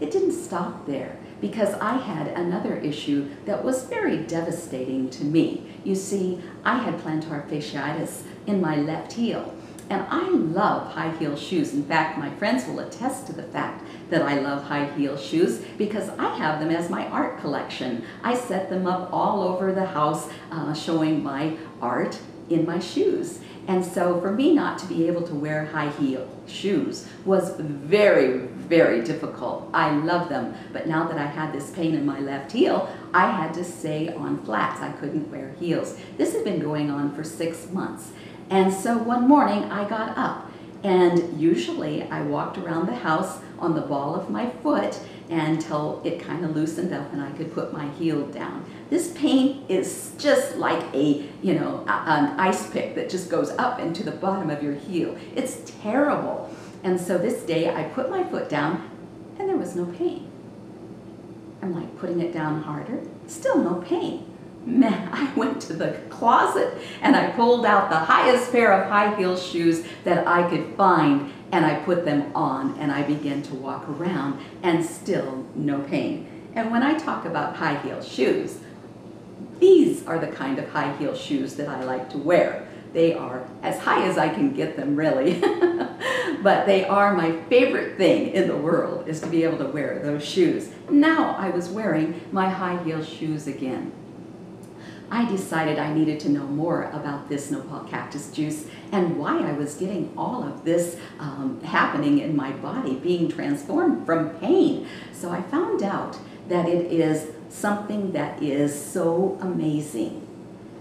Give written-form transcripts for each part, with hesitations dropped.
it didn't stop there, because I had another issue that was very devastating to me. You see, I had plantar fasciitis in my left heel, and I love high heel shoes. In fact, my friends will attest to the fact that I love high heel shoes because I have them as my art collection. I set them up all over the house, showing my art in my shoes. And so for me not to be able to wear high heel shoes was very, very difficult. I love them, but now that I had this pain in my left heel, I had to stay on flats. I couldn't wear heels. This had been going on for 6 months. And so one morning I got up, and usually I walked around the house on the ball of my foot until it kind of loosened up and I could put my heel down. This pain is just like an ice pick that just goes up into the bottom of your heel. It's terrible. And so this day I put my foot down and there was no pain. I'm like putting it down harder, still no pain. Man, I went to the closet and I pulled out the highest pair of high heel shoes that I could find, and I put them on and I began to walk around, and still no pain. And when I talk about high heel shoes, these are the kind of high heel shoes that I like to wear. They are as high as I can get them, really. But they are my favorite thing in the world, is to be able to wear those shoes. Now I was wearing my high heel shoes again. I decided I needed to know more about this nopal cactus juice and why I was getting all of this happening in my body, being transformed from pain. So I found out that it is something that is so amazing.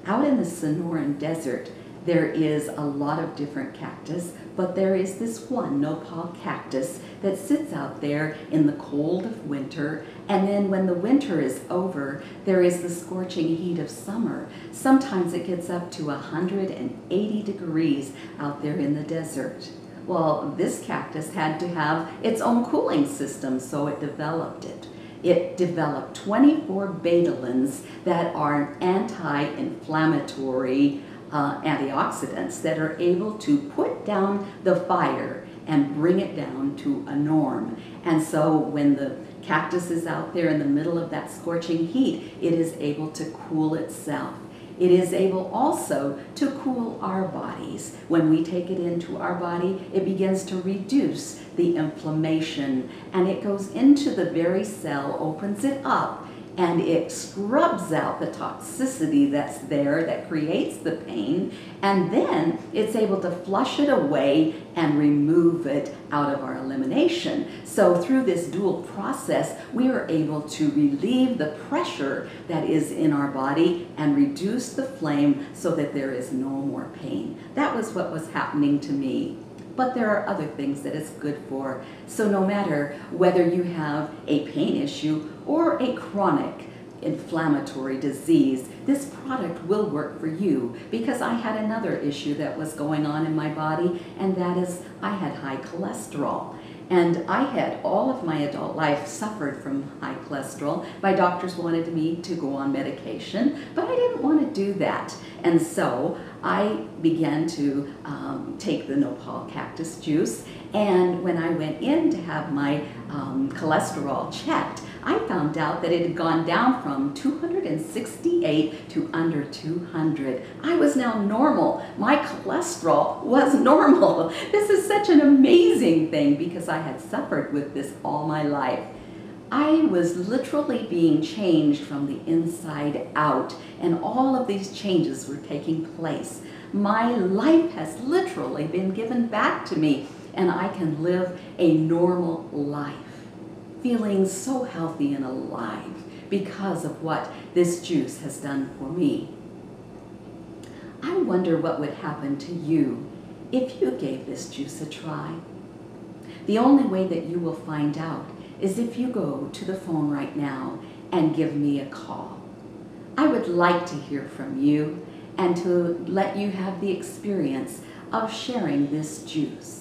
Out in the Sonoran Desert, there is a lot of different cactus, but there is this one nopal cactus that sits out there in the cold of winter, and then when the winter is over, there is the scorching heat of summer. Sometimes it gets up to 180 degrees out there in the desert. Well, this cactus had to have its own cooling system, so it developed it. It developed 24 betalains that are anti-inflammatory antioxidants that are able to put down the fire and bring it down to a norm. And so when the cactus is out there in the middle of that scorching heat, it is able to cool itself. It is able also to cool our bodies. When we take it into our body, it begins to reduce the inflammation, and it goes into the very cell, opens it up, and it scrubs out the toxicity that's there that creates the pain, and then it's able to flush it away and remove it out of our elimination. So through this dual process, we are able to relieve the pressure that is in our body and reduce the flame so that there is no more pain. That was what was happening to me. But there are other things that it's good for. So no matter whether you have a pain issue or a chronic inflammatory disease, this product will work for you, because I had another issue that was going on in my body, and that is I had high cholesterol. And I had all of my adult life suffered from high cholesterol. My doctors wanted me to go on medication, but I didn't want to do that. And so I began to take the nopal cactus juice. And when I went in to have my cholesterol checked, I found out that it had gone down from 268 to under 200. I was now normal. My cholesterol was normal. This is such an amazing thing, because I had suffered with this all my life. I was literally being changed from the inside out, and all of these changes were taking place. My life has literally been given back to me, and I can live a normal life, feeling so healthy and alive because of what this juice has done for me. I wonder what would happen to you if you gave this juice a try. The only way that you will find out is if you go to the phone right now and give me a call. I would like to hear from you and to let you have the experience of sharing this juice.